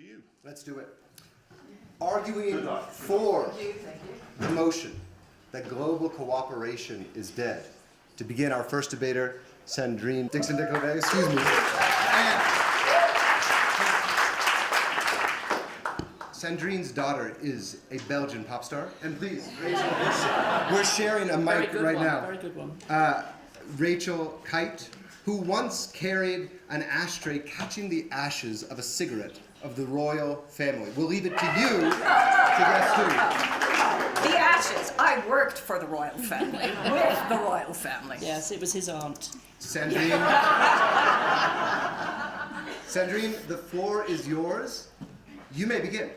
to you. Let's do it. Arguing for the motion that global cooperation is dead. To begin, our first debater, Sandrine Dixson-Declève, excuse me. Sandrine's daughter is a Belgian pop star. And please, Rachel, we're sharing a mic right now. Very good one. Rachel Kyte, who once carried an ashtray catching the ashes of a cigarette of the royal family. We'll leave it to you to guess who. The ashes. I worked for the royal family, with the royal family. Yes, it was his aunt. Sandrine. Sandrine, the floor is yours. You may begin.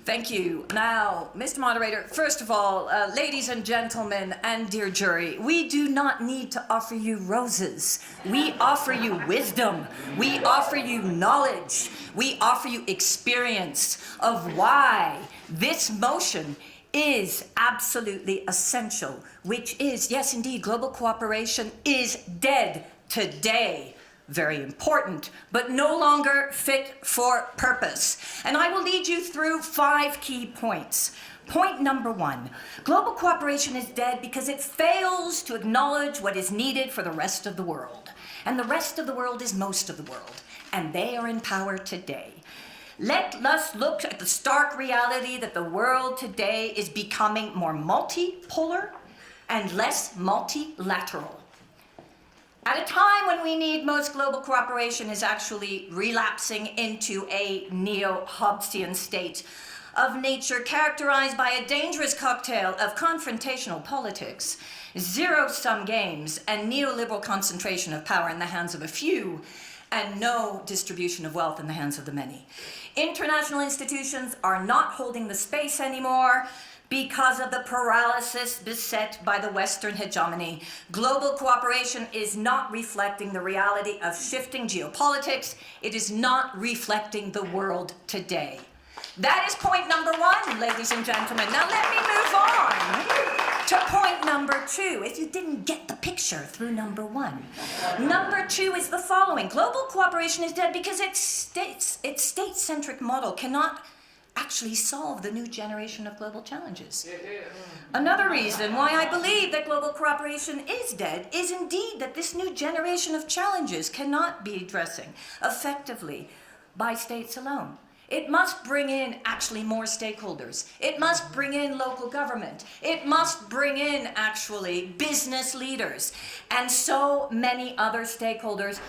Thank you. Now, Mr. Moderator, first of all, ladies and gentlemen and dear jury, we do not need to offer you roses. We offer you wisdom. We offer you knowledge. We offer you experience of why this motion is absolutely essential, which is, yes, indeed, global cooperation is dead today. Very important, but no longer fit for purpose. And I will lead you through 5 key points. Point number 1, global cooperation is dead because it fails to acknowledge what is needed for the rest of the world. And the rest of the world is most of the world, and they are in power today. Let us look at the stark reality that the world today is becoming more multipolar and less multilateral. At a time when we need most global cooperation is actually relapsing into a neo-Hobbesian state of nature characterized by a dangerous cocktail of confrontational politics, zero-sum games, and neoliberal concentration of power in the hands of a few, and no distribution of wealth in the hands of the many. International institutions are not holding the space anymore, because of the paralysis beset by the Western hegemony. Global cooperation is not reflecting the reality of shifting geopolitics. It is not reflecting the world today. That is point number 1, ladies and gentlemen. Now let me move on to point number 2, if you didn't get the picture through number 1. Number 2 is the following. Global cooperation is dead because its state-centric model cannot actually solve the new generation of global challenges. Another reason why I believe that global cooperation is dead is indeed that this new generation of challenges cannot be addressing effectively by states alone. It must bring in actually more stakeholders. It must bring in local government. It must bring in actually business leaders and so many other stakeholders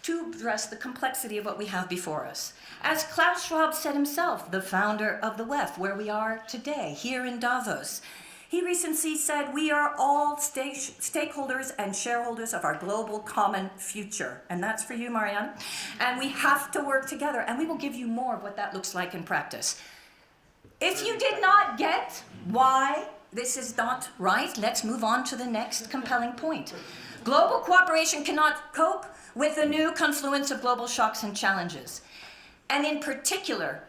to address the complexity of what we have before us. As Klaus Schwab said himself, the founder of the WEF, where we are today, here in Davos, he recently said, we are all stakeholders and shareholders of our global common future. And that's for you, Mariana. And we have to work together, and we will give you more of what that looks like in practice. If you did not get why this is not right, let's move on to the next compelling point. Global cooperation cannot cope with the new confluence of global shocks and challenges. And in particular,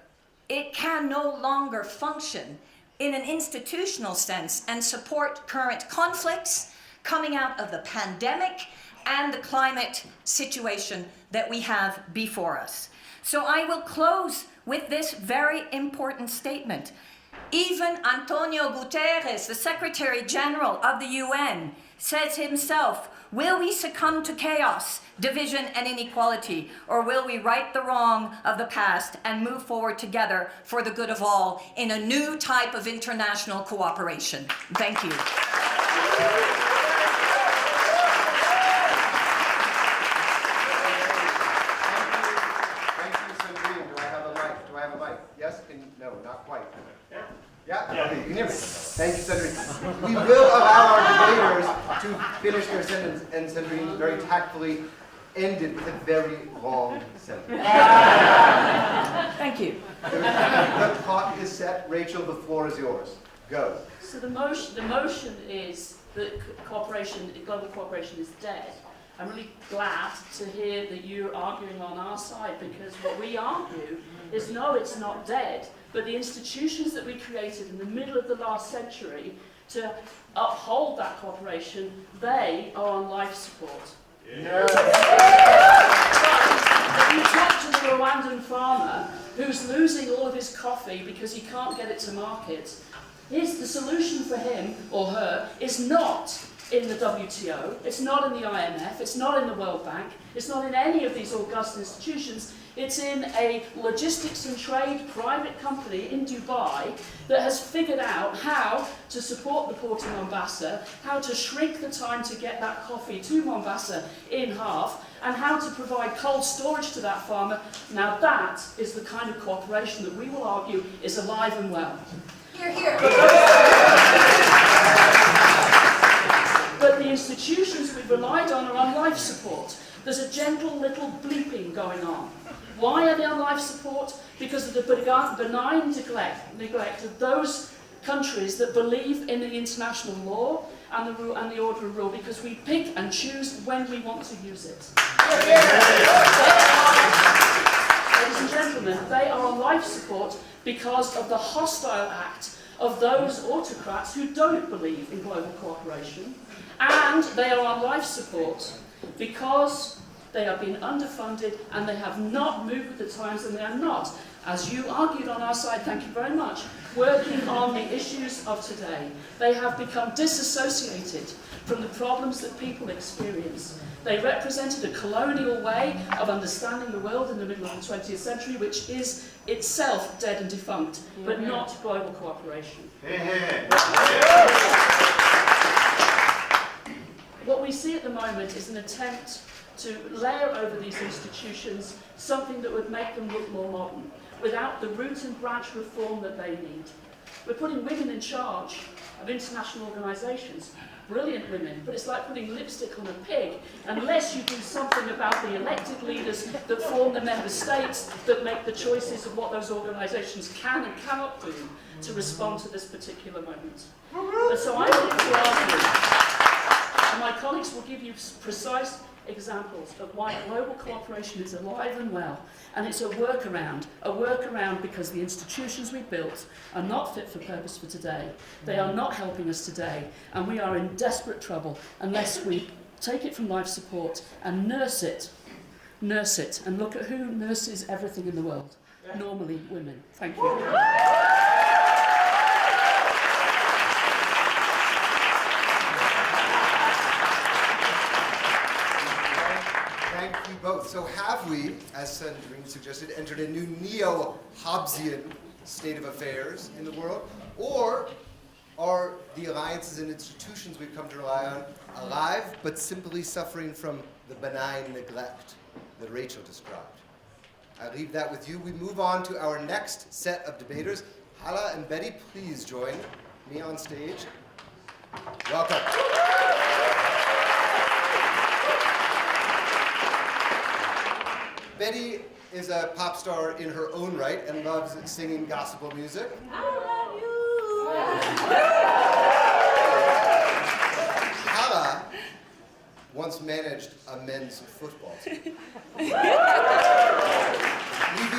it can no longer function in an institutional sense and support current conflicts coming out of the pandemic and the climate situation that we have before us. So I will close with this very important statement. Even Antonio Guterres, the Secretary General of the UN, says himself, will we succumb to chaos, division, and inequality, or will we right the wrong of the past and move forward together for the good of all in a new type of international cooperation? Thank you. Thank you, Sandrine. Do I have a mic? Do I have a mic? Yes? No, not quite. Yeah? Okay, you can hear me. Thank you, Sandrine. We will allow our debaters to finish their sentence, and Sandrine very tactfully ended with a very long sentence. Thank you. The clock is set. Rachel, the floor is yours. Go. So the motion is that global cooperation is dead. I'm really glad to hear that you're arguing on our side, because what we argue is no, it's not dead, but the institutions that we created in the middle of the last century to uphold that cooperation, they are on life support. Yeah. If you talk to the Rwandan farmer who who's losing all of his coffee because he can't get it to market, the solution for him or her is not in the WTO, it's not in the IMF, it's not in the World Bank, it's not in any of these august institutions, it's in a logistics and trade private company in Dubai that has figured out how to support the port in Mombasa, how to shrink the time to get that coffee to Mombasa in half, and how to provide cold storage to that farmer. Now that is the kind of cooperation that we will argue is alive and well. Hear, hear. But the institutions we've relied on are on life support. There's a gentle little bleeping going on. Why are they on life support? Because of the benign neglect of those countries that believe in the international law and the rule and the order of rule, because we pick and choose when we want to use it. Ladies and gentlemen, they are on life support because of the hostile act of those autocrats who don't believe in global cooperation, and they are on life support because they have been underfunded and they have not moved with the times, and they are not, as you argued on our side, thank you very much, working on the issues of today. They have become disassociated from the problems that people experience. They represented a colonial way of understanding the world in the middle of the 20th century, which is itself dead and defunct, but not global cooperation. What we see at the moment is an attempt to layer over these institutions something that would make them look more modern, without the root and branch reform that they need. We're putting women in charge of international organisations, brilliant women, but it's like putting lipstick on a pig unless you do something about the elected leaders that form the member states that make the choices of what those organisations can and cannot do to respond to this particular moment. And so I'm going to argue, and my colleagues will give you precise examples of why global cooperation is alive and well, and it's a workaround because the institutions we built are not fit for purpose for today. They are not helping us today, and we are in desperate trouble unless we take it from life support and nurse it, and look at who nurses everything in the world. Normally women. Thank you. Thank you both. So have we, as Sandrine suggested, entered a new neo-Hobbesian state of affairs in the world? Or are the alliances and institutions we've come to rely on alive, but simply suffering from the benign neglect that Rachel described? I leave that with you. We move on to our next set of debaters. Alaa and Betty, please join me on stage. Welcome. Betty is a pop star in her own right and loves singing gospel music. I love you. Alaa once managed a men's football team. We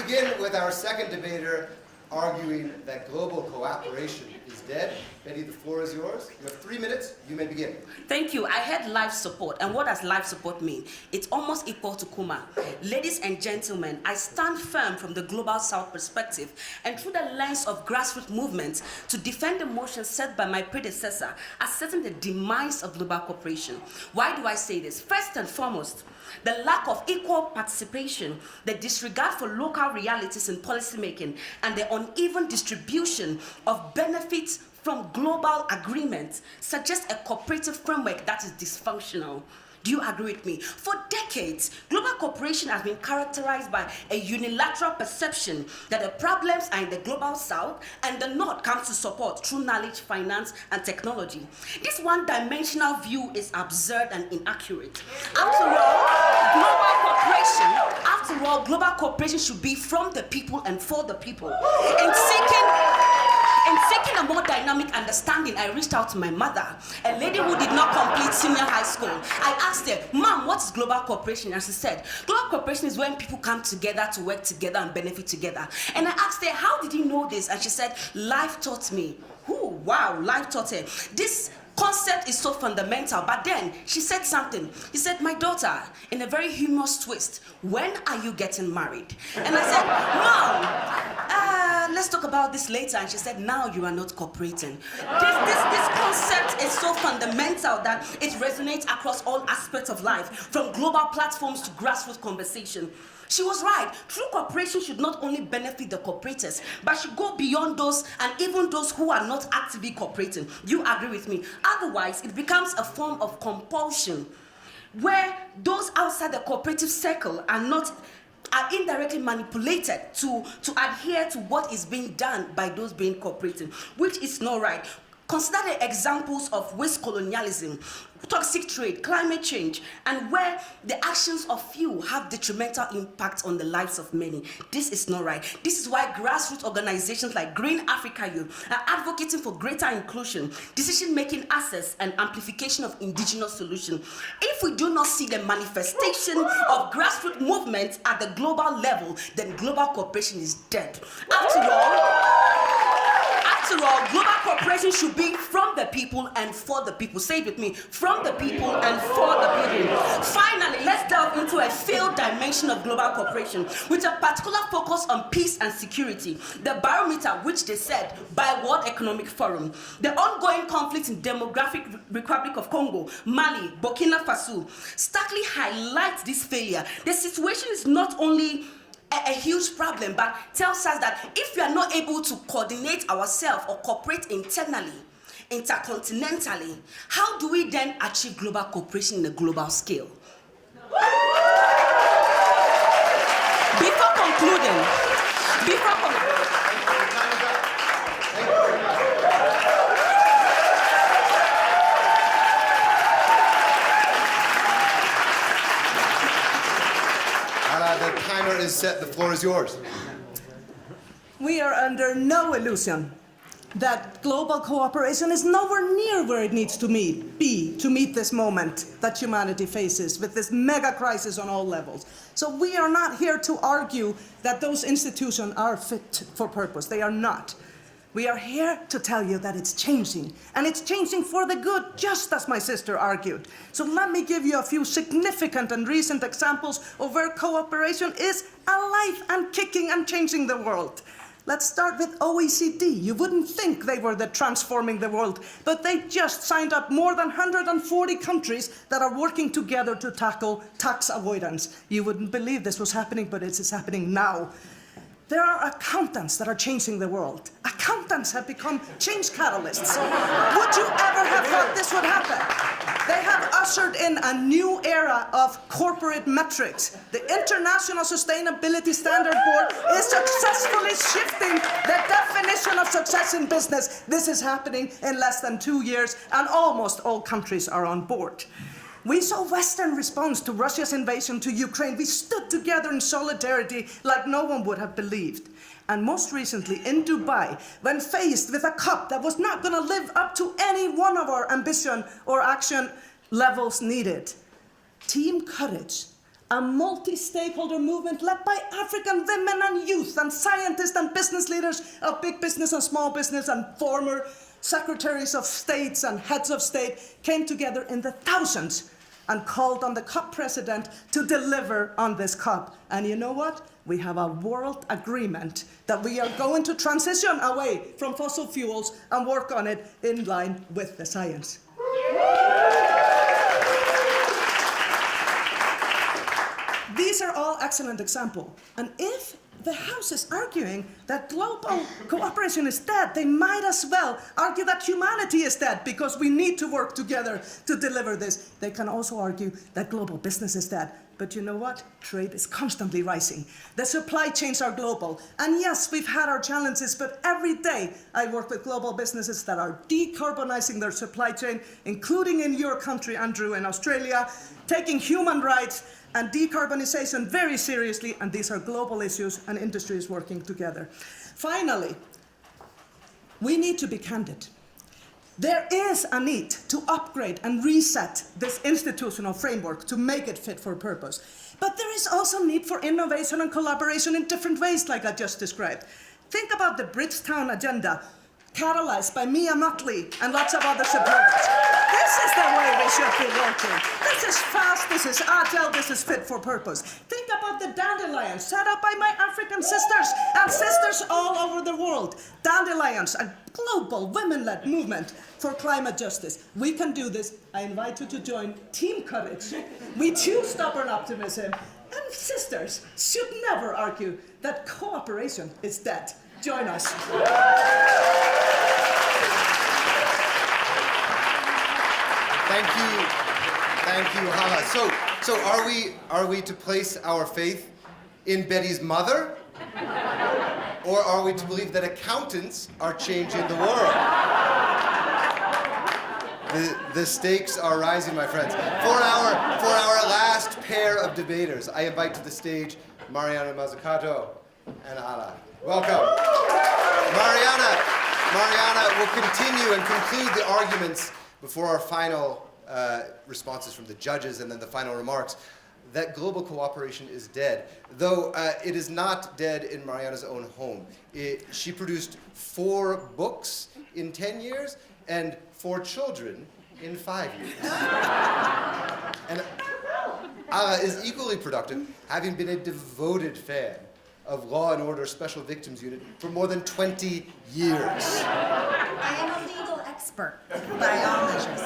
begin with our second debater arguing that global cooperation is dead. Betty, the floor is yours. You have 3 minutes. You may begin. Thank you. I heard life support. And what does life support mean? It's almost equal to Kuma. Ladies and gentlemen, I stand firm from the global south perspective and through the lens of grassroots movements to defend the motion set by my predecessor, asserting the demise of global cooperation. Why do I say this? First and foremost, the lack of equal participation, the disregard for local realities in policymaking, and the uneven distribution of benefits from global agreements suggests a cooperative framework that is dysfunctional. Do you agree with me? For decades, global cooperation has been characterized by a unilateral perception that the problems are in the global south and the north comes to support through knowledge, finance, and technology. This one-dimensional view is absurd and inaccurate. After all, global cooperation should be from the people and for the people. In seeking a more dynamic understanding, I reached out to my mother, a lady who did not complete senior high school. I asked her, Mom, what is global cooperation? And she said, global cooperation is when people come together to work together and benefit together. And I asked her, how did you know this? And she said, life taught me. Ooh, wow, life taught her. This concept is so fundamental, but then she said something. She said, my daughter, in a very humorous twist, when are you getting married? And I said, Mom, about this later, and she said, now you are not cooperating. This concept is so fundamental that it resonates across all aspects of life, from global platforms to grassroots conversation. She was right. True cooperation should not only benefit the cooperators, but should go beyond those and even those who are not actively cooperating. You agree with me? Otherwise, it becomes a form of compulsion, where those outside the cooperative circle are indirectly manipulated to adhere to what is being done by those being cooperating, which is not right. Consider the examples of waste colonialism, toxic trade, climate change, and where the actions of few have detrimental impact on the lives of many. This is not right. This is why grassroots organizations like Green Africa Youth are advocating for greater inclusion, decision-making access, and amplification of indigenous solutions. If we do not see the manifestation of grassroots movements at the global level, then global cooperation is dead. After all, global cooperation should be from the people and for the people. Say it with me, from the people and for the people. Finally, let's delve into a field dimension of global cooperation with a particular focus on peace and security. The barometer, which they said by World Economic Forum. The ongoing conflict in Democratic Republic of Congo, Mali, Burkina Faso starkly highlights this failure. The situation is not only a huge problem, but tells us that if we are not able to coordinate ourselves or cooperate internally, intercontinentally, how do we then achieve global cooperation in a global scale? Before concluding, the timer is set. The floor is yours. We are under no illusion that global cooperation is nowhere near where it needs to be to meet this moment that humanity faces with this mega crisis on all levels. So we are not here to argue that those institutions are fit for purpose. They are not. We are here to tell you that it's changing, and it's changing for the good, just as my sister argued. So let me give you a few significant and recent examples of where cooperation is alive and kicking and changing the world. Let's start with OECD. You wouldn't think they were the transforming the world, but they just signed up more than 140 countries that are working together to tackle tax avoidance. You wouldn't believe this was happening, but it is happening now. There are accountants that are changing the world. Accountants have become change catalysts. Would you ever have thought this would happen? They have ushered in a new era of corporate metrics. The International Sustainability Standard Board is successfully shifting the definition of success in business. This is happening in less than 2 years, and almost all countries are on board. We saw Western response to Russia's invasion to Ukraine. We stood together in solidarity like no one would have believed. And most recently in Dubai, when faced with a COP that was not going to live up to any one of our ambition or action levels needed, Team Courage, a multi-stakeholder movement led by African women and youth and scientists and business leaders of big business and small business and former secretaries of states and heads of state, came together in the thousands and called on the COP president to deliver on this COP. And you know what? We have a world agreement that we are going to transition away from fossil fuels and work on it in line with the science. These are all excellent examples. And if the House is arguing that global cooperation is dead, they might as well argue that humanity is dead because we need to work together to deliver this. They can also argue that global business is dead. But you know what? Trade is constantly rising. The supply chains are global. And yes, we've had our challenges, but every day I work with global businesses that are decarbonizing their supply chain, including in your country, Andrew, in Australia, taking human rights and decarbonization very seriously, and these are global issues, and industry is working together. Finally, we need to be candid. There is a need to upgrade and reset this institutional framework to make it fit for purpose. But there is also need for innovation and collaboration in different ways, like I just described. Think about the Bridgetown Agenda, catalyzed by Mia Mottley and lots of other supporters. This is the way we should be working. This is fast, this is agile, this is fit for purpose. Think about the Dandelions set up by my African sisters and sisters church all over the world, dandelions, a global women-led movement for climate justice. We can do this. I invite you to join Team Courage. We choose stubborn optimism, and sisters should never argue that cooperation is dead. Join us. Thank you, Alaa. So are we to place our faith in Betty's mother? Or are we to believe that accountants are changing the world? The stakes are rising, my friends. For our last pair of debaters, I invite to the stage Mariana Mazzucato and Alaa. Welcome. Mariana will continue and conclude the arguments before our final responses from the judges and then the final remarks, that global cooperation is dead, though it is not dead in Mariana's own home. She produced 4 books in 10 years and 4 children in 5 years. And Alaa is equally productive, having been a devoted fan of Law and Order Special Victims Unit for more than 20 years. I am a legal expert by all measures.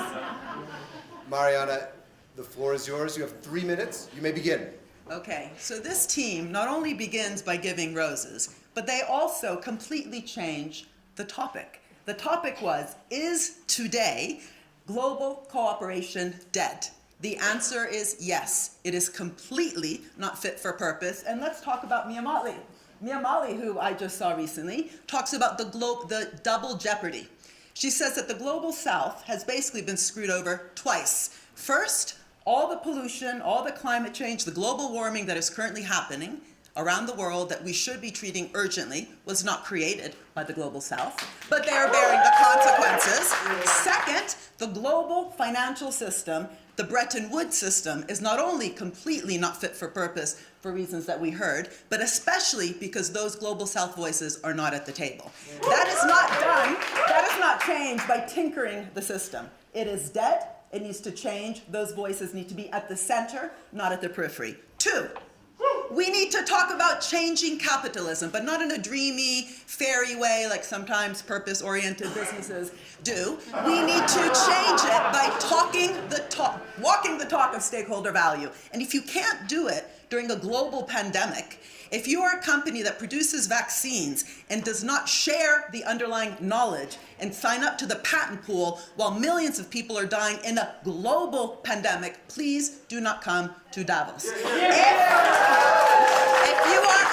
Mariana, the floor is yours. You have 3 minutes. You may begin. Okay, so this team not only begins by giving roses, but they also completely change the topic. The topic was, is today global cooperation dead? The answer is yes. It is completely not fit for purpose. And let's talk about Mia Mottley. Mia Mottley, who I just saw recently, talks about the double jeopardy. She says that the global south has basically been screwed over twice. First, all the pollution, all the climate change, the global warming that is currently happening around the world that we should be treating urgently was not created by the global south, but they are bearing the consequences. Second, the global financial system, the Bretton Woods system, is not only completely not fit for purpose for reasons that we heard, but especially because those global south voices are not at the table. That is not changed by tinkering the system. It is dead. It needs to change. Those voices need to be at the center, not at the periphery. 2, we need to talk about changing capitalism, but not in a dreamy, fairy way like sometimes purpose-oriented businesses do. We need to change it by walking the talk of stakeholder value. And if you can't do it during a global pandemic, if you are a company that produces vaccines and does not share the underlying knowledge and sign up to the patent pool while millions of people are dying in a global pandemic, please do not come to Davos. If you are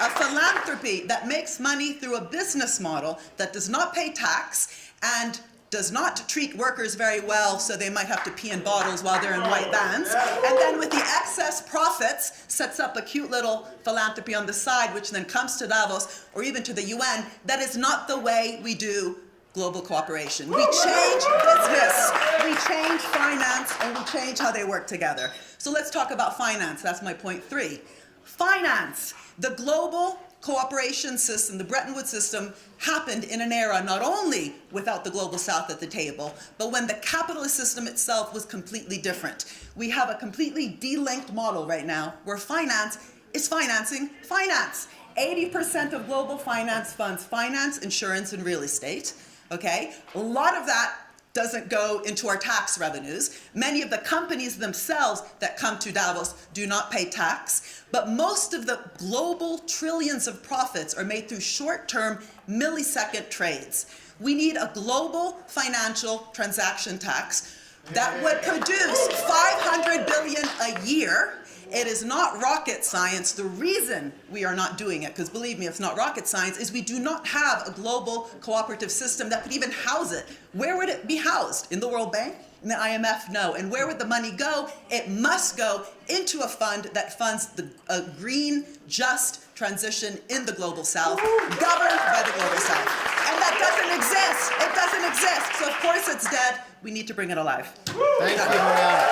a philanthropy that makes money through a business model that does not pay tax and does not treat workers very well, so they might have to pee in bottles while they're in white vans, and then with the excess profits sets up a cute little philanthropy on the side, which then comes to Davos or even to the UN, that is not the way we do global cooperation. We change business, we change finance, and we change how they work together. So let's talk about finance. That's my point 3. Finance, the global cooperation system, the Bretton Woods system, happened in an era not only without the global south at the table, but when the capitalist system itself was completely different. We have a completely de-linked model right now where finance is financing finance. 80% of global finance funds finance, insurance, and real estate. Okay? A lot of that doesn't go into our tax revenues. Many of the companies themselves that come to Davos do not pay tax, but most of the global trillions of profits are made through short-term millisecond trades. We need a global financial transaction tax that would produce $500 billion a year. It is not rocket science. The reason we are not doing it, because believe me, it's not rocket science, is we do not have a global cooperative system that could even house it. Where would it be housed? In the World Bank? In the IMF? No. And where would the money go? It must go into a fund that funds a green, just transition in the Global South, governed by the Global South. And that doesn't exist. It doesn't exist. So of course it's dead. We need to bring it alive. Thank you, Mariana.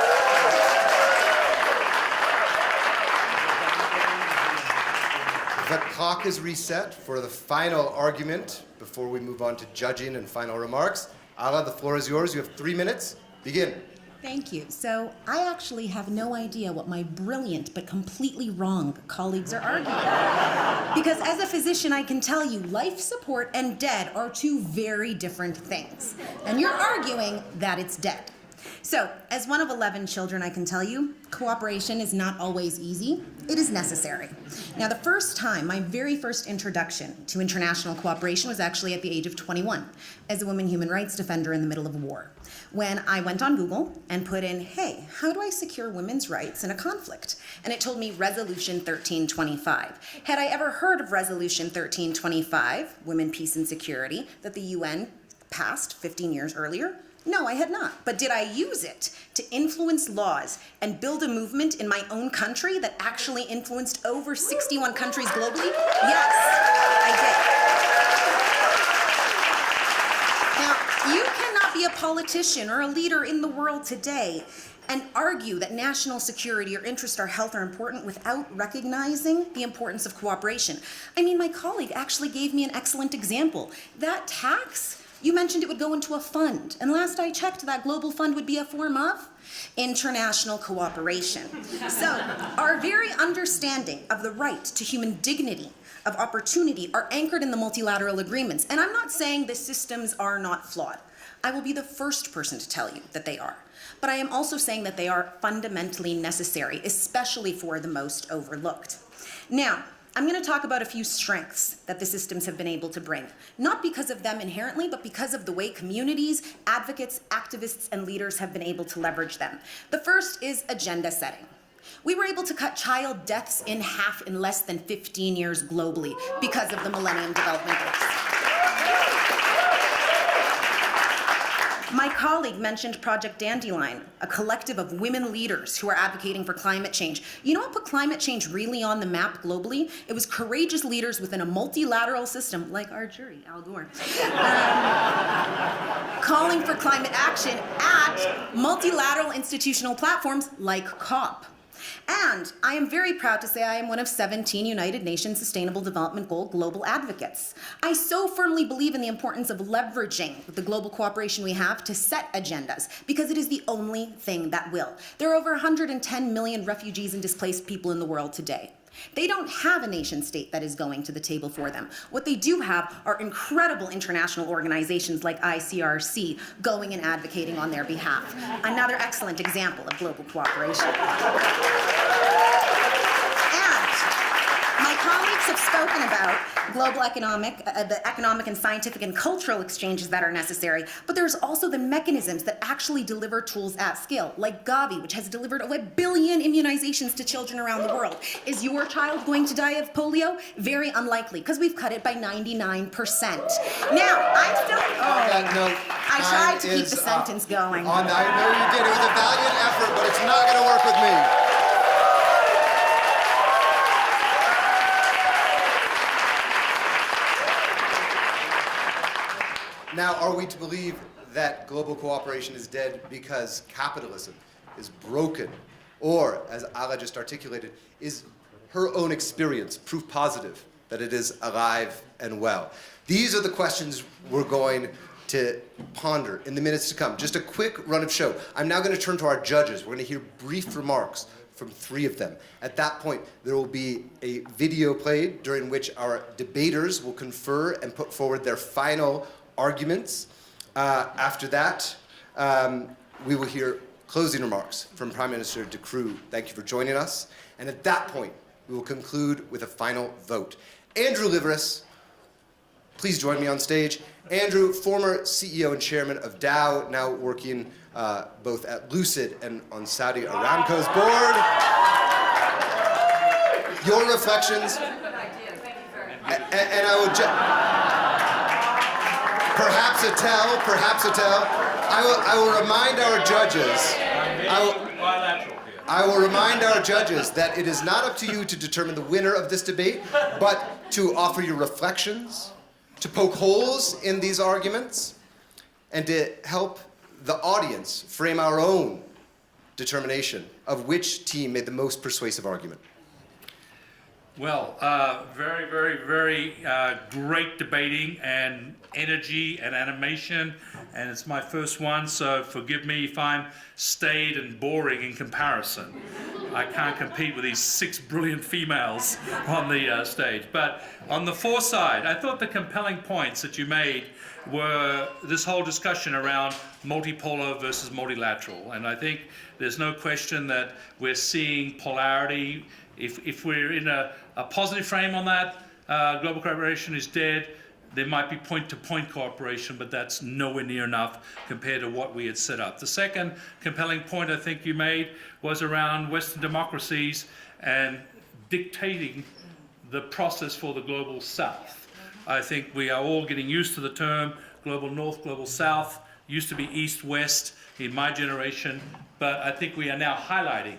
The clock is reset for the final argument before we move on to judging and final remarks. Alaa, the floor is yours. You have 3 minutes. Begin. Thank you. So I actually have no idea what my brilliant but completely wrong colleagues are arguing. Because as a physician, I can tell you life support and dead are two very different things. And you're arguing that it's dead. So, as one of 11 children, I can tell you, cooperation is not always easy. It is necessary. Now, the first time, my very first introduction to international cooperation was actually at the age of 21, as a woman human rights defender in the middle of a war, when I went on Google and put in, hey, how do I secure women's rights in a conflict? And it told me Resolution 1325. Had I ever heard of Resolution 1325, Women, Peace, and Security, that the UN passed 15 years earlier? No, I had not. But did I use it to influence laws and build a movement in my own country that actually influenced over 61 countries globally? Yes, I did. Now, you cannot be a politician or a leader in the world today and argue that national security or interest or health are important without recognizing the importance of cooperation. I mean, my colleague actually gave me an excellent example. That tax, you mentioned it would go into a fund, and last I checked, that global fund would be a form of international cooperation. So, our very understanding of the right to human dignity, of opportunity, are anchored in the multilateral agreements. And I'm not saying the systems are not flawed. I will be the first person to tell you that they are. But I am also saying that they are fundamentally necessary, especially for the most overlooked. Now, I'm going to talk about a few strengths that the systems have been able to bring, not because of them inherently, but because of the way communities, advocates, activists, and leaders have been able to leverage them. The first is agenda setting. We were able to cut child deaths in half in less than 15 years globally because of the Millennium Development Goals. My colleague mentioned Project Dandelion, a collective of women leaders who are advocating for climate change. You know what put climate change really on the map globally? It was courageous leaders within a multilateral system, like our jury, Al Gore, calling for climate action at multilateral institutional platforms like COP. And I am very proud to say I am one of 17 United Nations Sustainable Development Goal global advocates. I so firmly believe in the importance of leveraging the global cooperation we have to set agendas, because it is the only thing that will. There are over 110 million refugees and displaced people in the world today. They don't have a nation state that is going to the table for them. What they do have are incredible international organizations like ICRC going and advocating on their behalf. Another excellent example of global cooperation. And my colleagues have spoken about global the economic and scientific and cultural exchanges that are necessary, but there's also the mechanisms that actually deliver tools at scale, like Gavi, which has delivered over 1 billion immunizations to children around the world. Is your child going to die of polio? Very unlikely, because we've cut it by 99%. Now, I'm still... I tried to keep the sentence going. I know you did. It was a valiant effort, but it's not going to work with me. Now, are we to believe that global cooperation is dead because capitalism is broken? Or, as Alaa just articulated, is her own experience proof positive that it is alive and well? These are the questions we're going to ponder in the minutes to come. Just a quick run of show. I'm now going to turn to our judges. We're going to hear brief remarks from 3 of them. At that point, there will be a video played during which our debaters will confer and put forward their final arguments. After that, we will hear closing remarks from Prime Minister de Croo. Thank you for joining us. And at that point, we will conclude with a final vote. Andrew Liveris, please join me on stage. Andrew, former CEO and chairman of Dow, now working both at Lucid and on Saudi Aramco's board. Your reflections. Good idea. Thank you very much. And I will just... Perhaps a tell. I will remind our judges. I will remind our judges that it is not up to you to determine the winner of this debate, but to offer your reflections, to poke holes in these arguments, and to help the audience frame our own determination of which team made the most persuasive argument. Well, very, very, very great debating and energy and animation, and it's my first one, so forgive me if I'm staid and boring in comparison. I can't compete with these 6 brilliant females on the stage. But on the foresight, I thought the compelling points that you made were this whole discussion around multipolar versus multilateral, and I think there's no question that we're seeing polarity. If we're in a positive frame on that, global cooperation is dead. There might be point-to-point cooperation, but that's nowhere near enough compared to what we had set up. The second compelling point I think you made was around Western democracies and dictating the process for the global South. I think we are all getting used to the term global North, global South. Used to be East-West in my generation, but I think we are now highlighting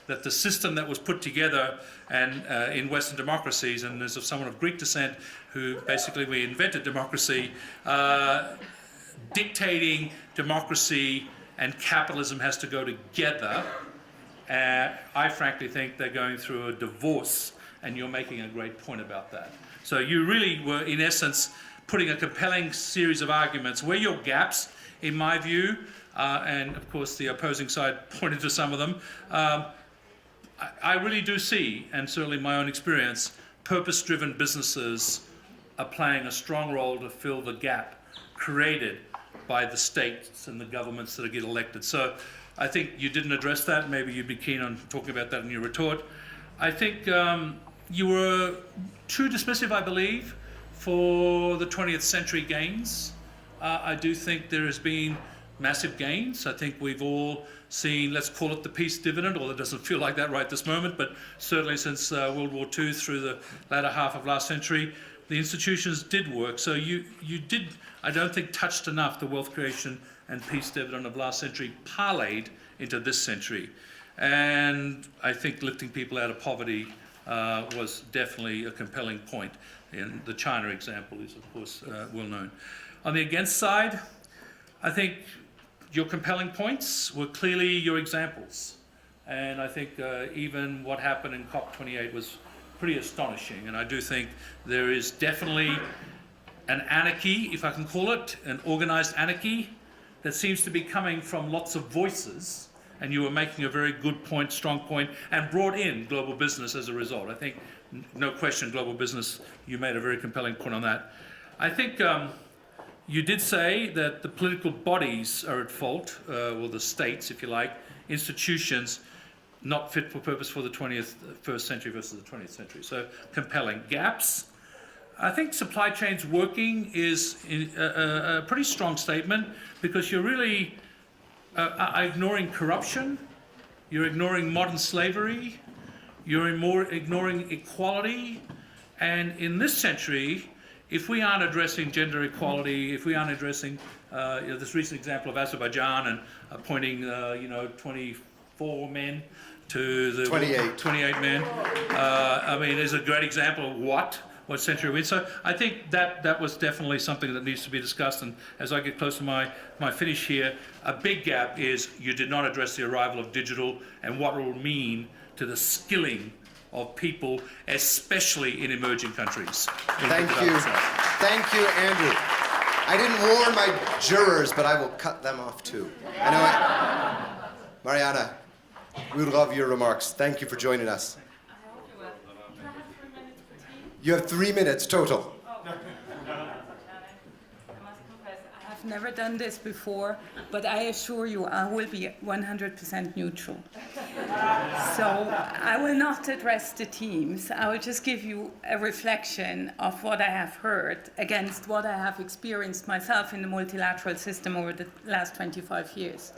that the system that was put together and in Western democracies, and as of someone of Greek descent who basically we invented democracy, dictating democracy and capitalism has to go together. I frankly think they're going through a divorce, and you're making a great point about that. So you really were, in essence, putting a compelling series of arguments. Where your gaps, in my view, and of course the opposing side pointed to some of them, I really do see, and certainly my own experience, purpose-driven businesses are playing a strong role to fill the gap created by the states and the governments that get elected. So I think you didn't address that. Maybe you'd be keen on talking about that in your retort. I think you were too dismissive, I believe, for the 20th century gains. I do think there has been massive gains. I think we've all seen, let's call it the peace dividend, although it doesn't feel like that right this moment, but certainly since World War II through the latter half of last century, the institutions did work. So you did, I don't think, touched enough the wealth creation and peace dividend of last century parlayed into this century. And I think lifting people out of poverty was definitely a compelling point. And the China example is, of course, well known. On the against side, I think your compelling points were clearly your examples. And I think even what happened in COP28 was pretty astonishing. And I do think there is definitely an anarchy, if I can call it, an organized anarchy that seems to be coming from lots of voices. And you were making a very good point, strong point, and brought in global business as a result. I think, no question, global business, you made a very compelling point on that. I think you did say that the political bodies are at fault, or the states, if you like, institutions, not fit for purpose for the 21st century versus the 20th century. So compelling gaps. I think supply chains working is a pretty strong statement, because you're really ignoring corruption, you're ignoring modern slavery, you're ignoring equality, and in this century, if we aren't addressing gender equality, if we aren't addressing this recent example of Azerbaijan and appointing 24 men to the 28 men, I mean, is a great example of what century we're in. So I think that was definitely something that needs to be discussed. And as I get close to my finish here, a big gap is you did not address the arrival of digital and what it will mean to the skilling of people, especially in emerging countries. Thank you. Thank you, Andrew. I didn't warn my jurors, but I will cut them off too. Mariana, we love your remarks. Thank you for joining us. You have 3 minutes total. I've never done this before, but I assure you I will be 100% neutral. So I will not address the teams. I will just give you a reflection of what I have heard against what I have experienced myself in the multilateral system over the last 25 years.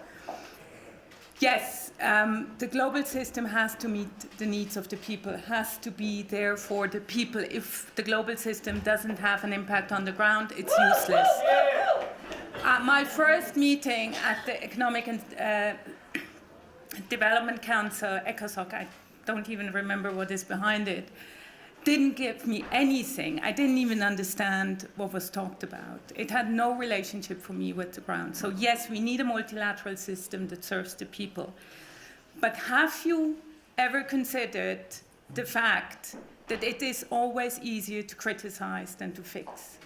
Yes, the global system has to meet the needs of the people, has to be there for the people. If the global system doesn't have an impact on the ground, it's useless. My first meeting at the Economic and Development Council, ECOSOC, I don't even remember what is behind it, didn't give me anything. I didn't even understand what was talked about. It had no relationship for me with the ground. So yes, we need a multilateral system that serves the people. But have you ever considered the fact that it is always easier to criticize than to fix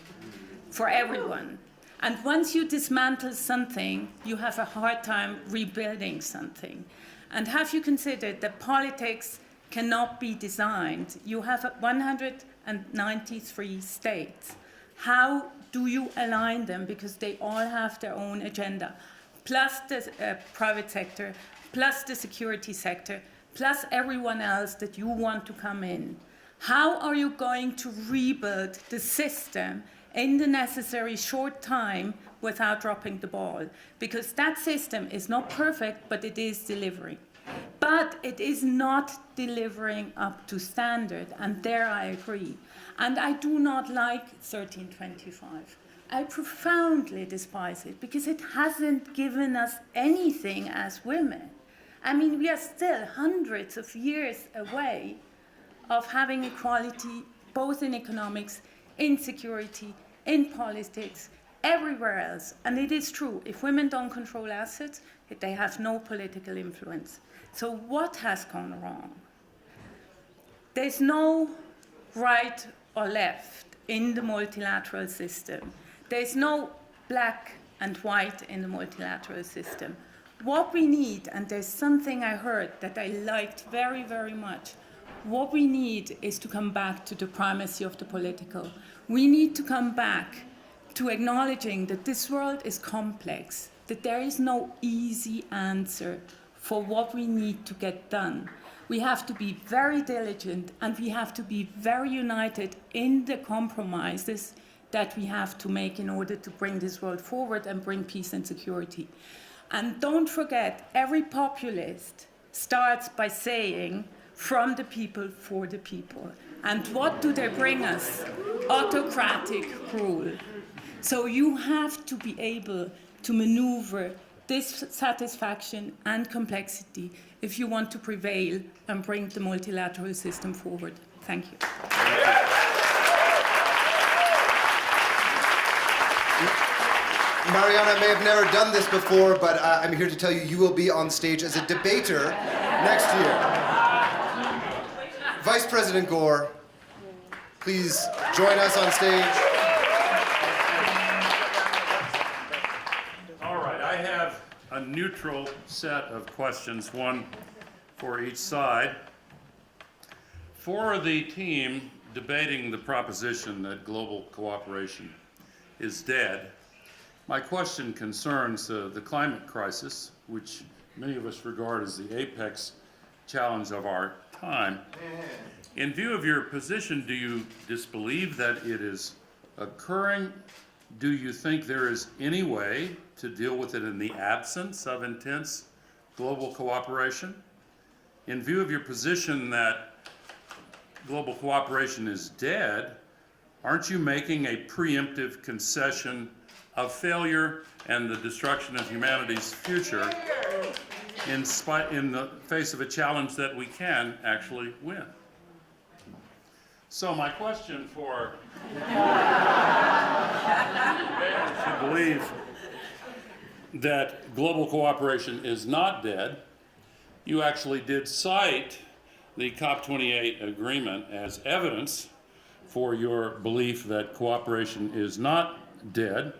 for everyone. And once you dismantle something, you have a hard time rebuilding something. And have you considered that politics cannot be designed? You have 193 states. How do you align them? Because they all have their own agenda, plus the private sector, plus the security sector, plus everyone else that you want to come in. How are you going to rebuild the system in the necessary short time without dropping the ball? Because that system is not perfect, but it is delivering. But it is not delivering up to standard, and there I agree. And I do not like 1325. I profoundly despise it because it hasn't given us anything as women. I mean, we are still hundreds of years away of having equality, both in economics, in security, in politics, everywhere else. And it is true, if women don't control assets, they have no political influence. So what has gone wrong? There's no right or left in the multilateral system. There's no black and white in the multilateral system. What we need, and there's something I heard that I liked very, very much, what we need is to come back to the primacy of the political. We need to come back to acknowledging that this world is complex, that there is no easy answer for what we need to get done. We have to be very diligent and we have to be very united in the compromises that we have to make in order to bring this world forward and bring peace and security. And don't forget, every populist starts by saying, from the people, for the people. And what do they bring us? Autocratic rule. So you have to be able to maneuver dissatisfaction and complexity if you want to prevail and bring the multilateral system forward. Thank you. Mariana may have never done this before, but I'm here to tell you, you will be on stage as a debater next year. Vice President Gore, please join us on stage. All right, I have a neutral set of questions, one for each side. For the team debating the proposition that global cooperation is dead, my question concerns the climate crisis, which many of us regard as the apex challenge of our time. In view of your position, do you disbelieve that it is occurring? Do you think there is any way to deal with it in the absence of intense global cooperation? In view of your position that global cooperation is dead, aren't you making a preemptive concession of failure and the destruction of humanity's future in the face of a challenge that we can actually win? So my question for to believe that global cooperation is not dead, you actually did cite the COP28 agreement as evidence for your belief that cooperation is not dead.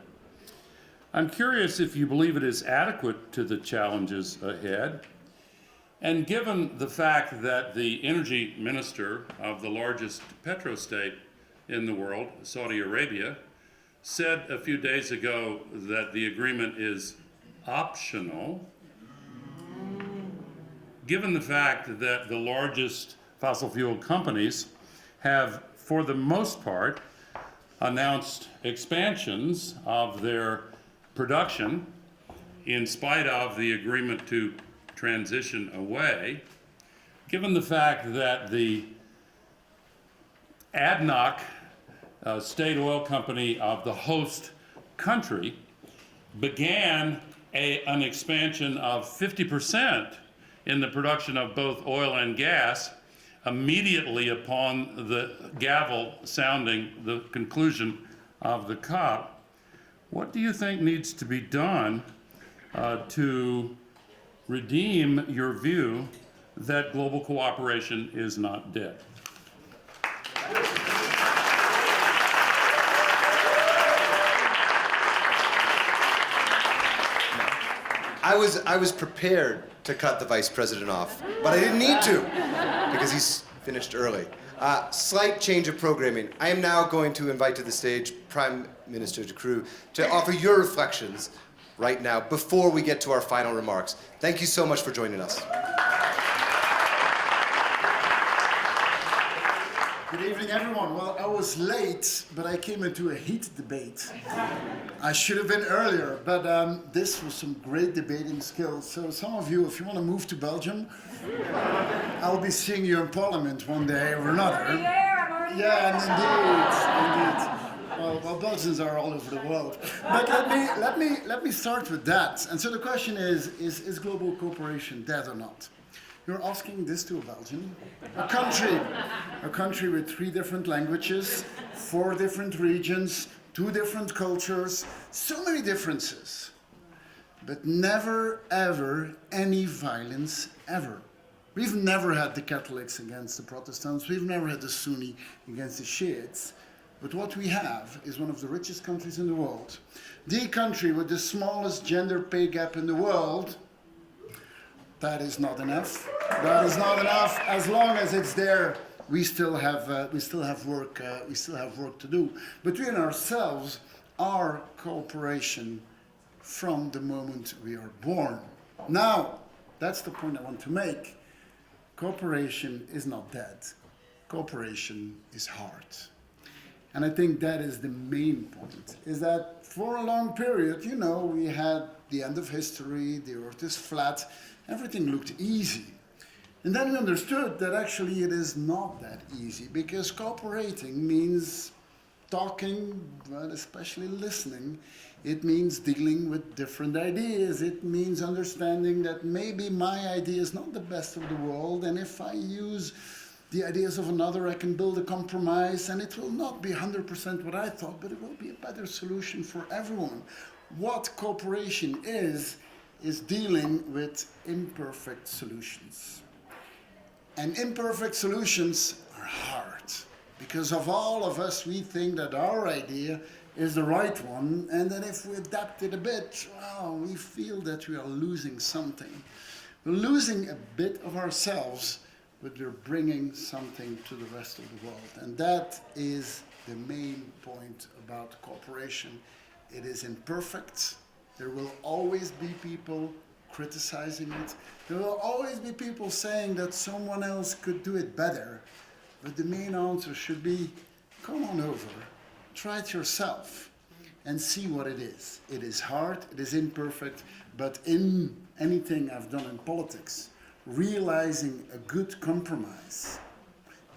I'm curious if you believe it is adequate to the challenges ahead. And given the fact that the energy minister of the largest petrostate in the world, Saudi Arabia, said a few days ago that the agreement is optional, given the fact that the largest fossil fuel companies have, for the most part, announced expansions of their production in spite of the agreement to transition away, given the fact that the ADNOC, state oil company of the host country, began an expansion of 50% in the production of both oil and gas immediately upon the gavel sounding the conclusion of the COP. What do you think needs to be done to redeem your view that global cooperation is not dead? I was prepared to cut the vice president off, but I didn't need to because he's finished early. Slight change of programming. I am now going to invite to the stage Prime Minister Croo to offer your reflections right now before we get to our final remarks. Thank you so much for joining us. Good evening, everyone. Well, I was late, but I came into a heated debate. I should have been earlier, but this was some great debating skills. So some of you, if you want to move to Belgium, I'll be seeing you in Parliament one day or another. I'm already there, I'm already Indeed. Well, Belgians are all over the world. But let me start with that. And so the question is global cooperation dead or not? You're asking this to a Belgian, a country with 3 different languages, 4 different regions, 2 different cultures, so many differences, but never, ever any violence, ever. We've never had the Catholics against the Protestants, we've never had the Sunni against the Shiites, but what we have is one of the richest countries in the world, the country with the smallest gender pay gap in the world. That is not enough. That is not enough. As long as it's there, we still have work to do. Between ourselves, our cooperation from the moment we are born. Now, that's the point I want to make. Cooperation is not dead. Cooperation is hard. And I think that is the main point, is that for a long period, you know, we had the end of history, the earth is flat, everything looked easy. And then we understood that actually it is not that easy, because cooperating means talking, but especially listening. It means dealing with different ideas. It means understanding that maybe my idea is not the best of the world, and if I use the ideas of another, I can build a compromise, and it will not be 100% what I thought, but it will be a better solution for everyone. What cooperation is dealing with imperfect solutions. And imperfect solutions are hard, because of all of us, we think that our idea is the right one, and that if we adapt it a bit, well, we feel that we are losing something. We're losing a bit of ourselves, but we're bringing something to the rest of the world. And that is the main point about cooperation. It is imperfect. There will always be people criticizing it. There will always be people saying that someone else could do it better. But the main answer should be, come on over, try it yourself, and see what it is. It is hard, it is imperfect, but in anything I've done in politics, realizing a good compromise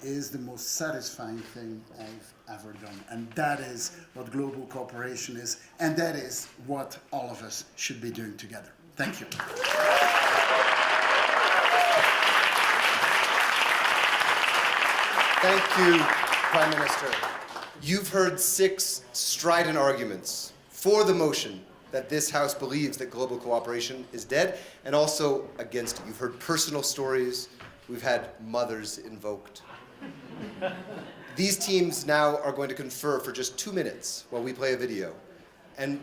is the most satisfying thing I've ever done. And that is what global cooperation is, and that is what all of us should be doing together. Thank you. Thank you, Prime Minister. You've heard 6 strident arguments for the motion that this House believes that global cooperation is dead, and also against it. You've heard personal stories. We've had mothers invoked. These teams now are going to confer for just 2 minutes while we play a video and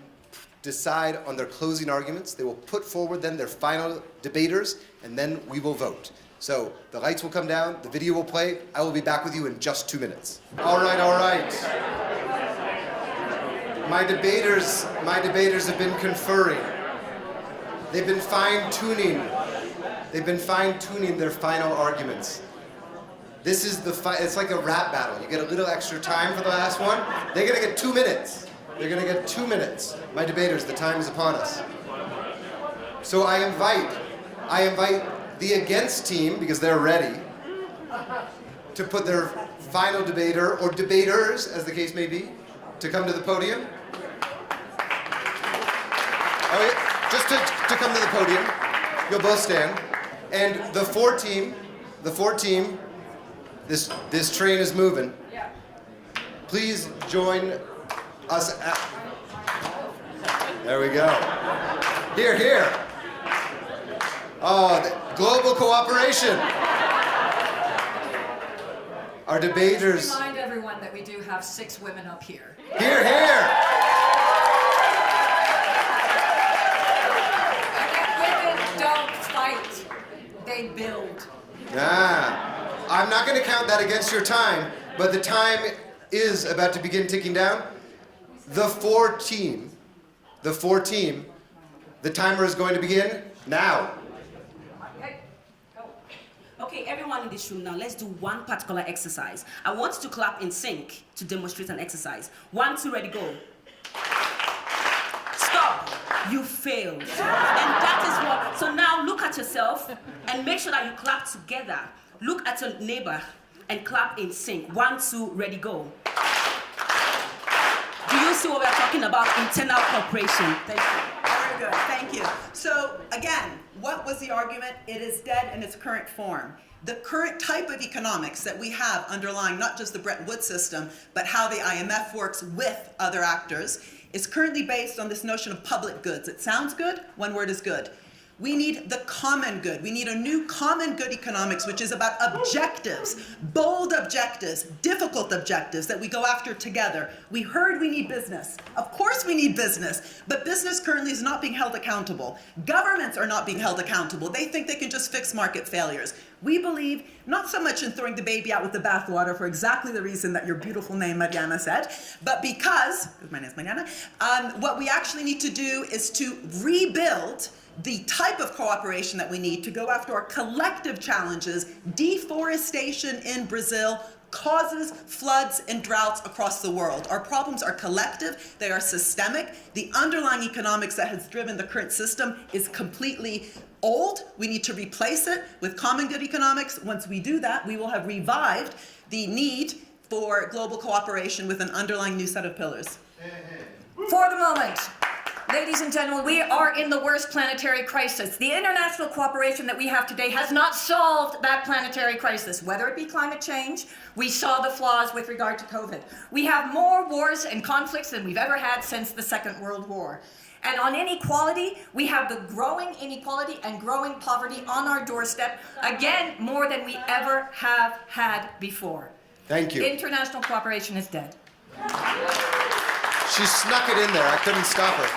decide on their closing arguments. They will put forward then their final debaters, and then we will vote. So the lights will come down, the video will play. I will be back with you in just 2 minutes. All right, all right. My debaters have been conferring. They've been fine-tuning their final arguments. This is it's like a rap battle. You get a little extra time for the last one. They're gonna get 2 minutes. They're gonna get 2 minutes. My debaters, the time is upon us. So I invite the against team, because they're ready, to put their final debater, or debaters, as the case may be, to come to the podium. Oh, yeah, just to come to the podium. You'll both stand. And the four team, this train is moving. Please join us at... There we go. Here, here. Oh, global cooperation. Our debaters... Remind everyone that we do have 6 women up here. Here, here. rebuild. I'm not going to count that against your time, but the time is about to begin ticking down. The four team, the timer is going to begin now. Okay, everyone in this room now, let's do one particular exercise. I want you to clap in sync to demonstrate an exercise. 1, 2, ready, go. Stop. You failed. And that is what, so now look at yourself and make sure that you clap together. Look at your neighbor and clap in sync. 1, 2, ready, go. Do you see what we're talking about? Internal cooperation. Thank you. Very good, thank you. So again, what was the argument? It is dead in its current form. The current type of economics that we have underlying not just the Bretton Woods system, but how the IMF works with other actors, is currently based on this notion of public goods. It sounds good, one word is good. We need the common good. We need a new common good economics, which is about objectives, bold objectives, difficult objectives that we go after together. We heard we need business. Of course we need business, but business currently is not being held accountable. Governments are not being held accountable. They think they can just fix market failures. We believe not so much in throwing the baby out with the bathwater for exactly the reason that your beautiful name, Mariana, said, but because my name is Mariana, what we actually need to do is to rebuild the type of cooperation that we need to go after our collective challenges. Deforestation in Brazil causes floods and droughts across the world. Our problems are collective, they are systemic. The underlying economics that has driven the current system is completely old. We need to replace it with common good economics. Once we do that, we will have revived the need for global cooperation with an underlying new set of pillars. For the moment, ladies and gentlemen, we are in the worst planetary crisis. The international cooperation that we have today has not solved that planetary crisis, whether it be climate change. We saw the flaws with regard to COVID. We have more wars and conflicts than we've ever had since the Second World War. And on inequality, we have the growing inequality and growing poverty on our doorstep, again, more than we ever have had before. Thank you. International cooperation is dead. She snuck it in there. I couldn't stop her.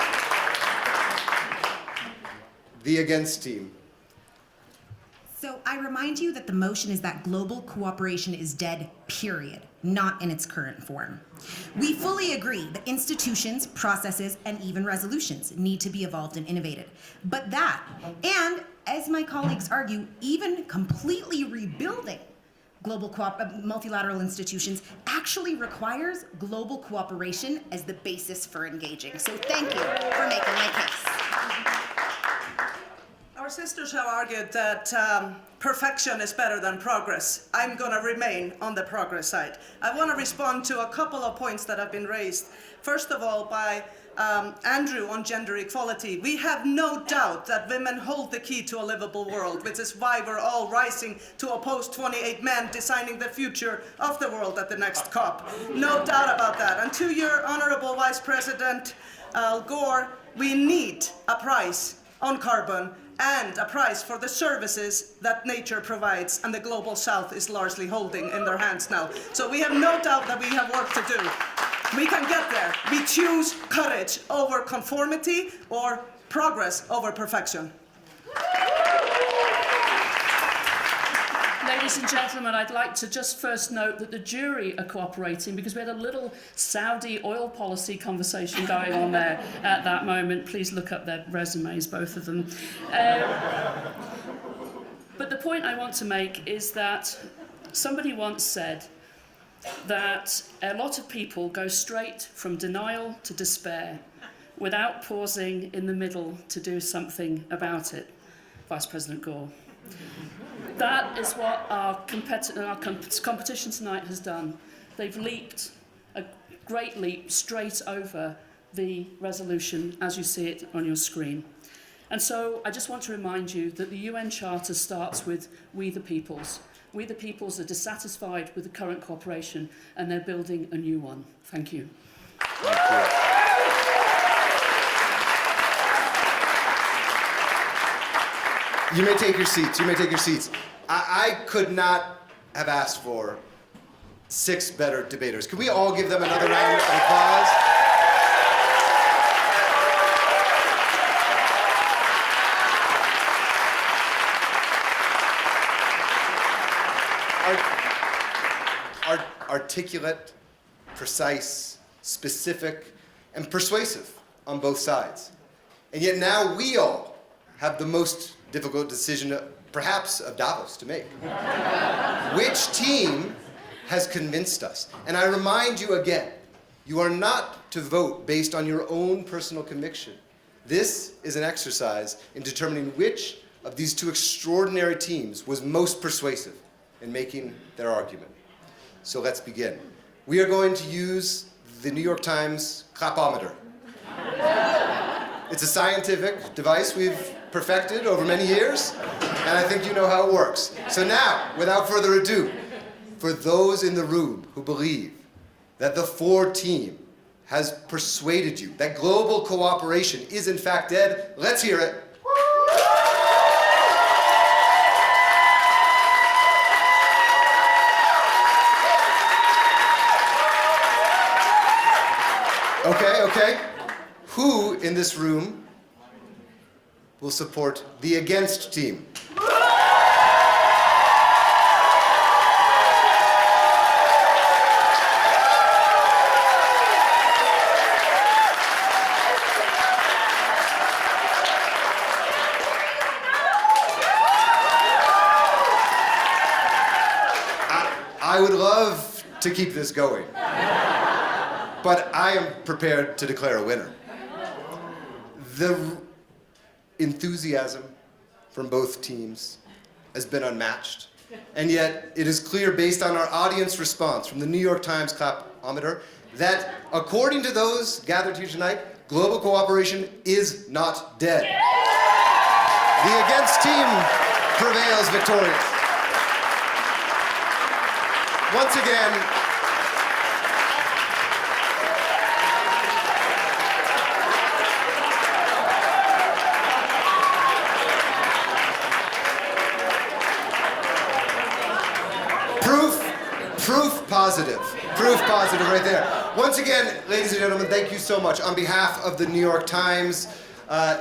The against team. So I remind you that the motion is that global cooperation is dead, period, not in its current form. We fully agree that institutions, processes, and even resolutions need to be evolved and innovated. But that, and as my colleagues argue, even completely rebuilding global multilateral institutions actually requires global cooperation as the basis for engaging. So thank you for making my case. Our sisters have argued that perfection is better than progress. I'm going to remain on the progress side. I want to respond to a couple of points that have been raised. First of all, by Andrew on gender equality. We have no doubt that women hold the key to a livable world, which is why we're all rising to oppose 28 men designing the future of the world at the next COP. No doubt about that. And to your Honorable Vice President Gore, we need a price on carbon and a price for the services that nature provides and the global south is largely holding in their hands now. So we have no doubt that we have work to do. We can get there. We choose courage over conformity or progress over perfection. Ladies and gentlemen, I'd like to just first note that the jury are cooperating because we had a little Saudi oil policy conversation going on there at that moment. Please look up their resumes, both of them. But the point I want to make is that somebody once said that a lot of people go straight from denial to despair without pausing in the middle to do something about it. Vice President Gore. That is what our competition tonight has done. They've leaped a great leap straight over the resolution as you see it on your screen. And so I just want to remind you that the UN Charter starts with we the peoples. We the peoples are dissatisfied with the current cooperation and they're building a new one. Thank you. Thank you. You may take your seats. You may take your seats. I could not have asked for 6 better debaters. Could we all give them another round of applause? articulate, precise, specific, and persuasive on both sides. And yet now we all have the most difficult decision, perhaps, of Davos to make. Which team has convinced us? And I remind you again, you are not to vote based on your own personal conviction. This is an exercise in determining which of these two extraordinary teams was most persuasive in making their argument. So let's begin. We are going to use the New York Times clapometer. It's a scientific device we've perfected over many years, and I think you know how it works. So now, without further ado, for those in the room who believe that the For team has persuaded you that global cooperation is in fact dead, let's hear it. Okay. Who in this room will support the Against team? I would love to keep this going, but I am prepared to declare a winner. The enthusiasm from both teams has been unmatched, and yet it is clear based on our audience response from the New York Times clapometer that according to those gathered here tonight, global cooperation is not dead. The Against team prevails victorious. Once again, proof positive right there. Once again, ladies and gentlemen, thank you so much. On behalf of the New York Times,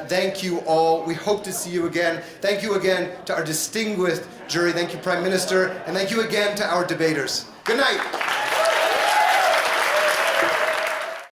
thank you all. We hope to see you again. Thank you again to our distinguished jury. Thank you, Prime Minister. And thank you again to our debaters. Good night.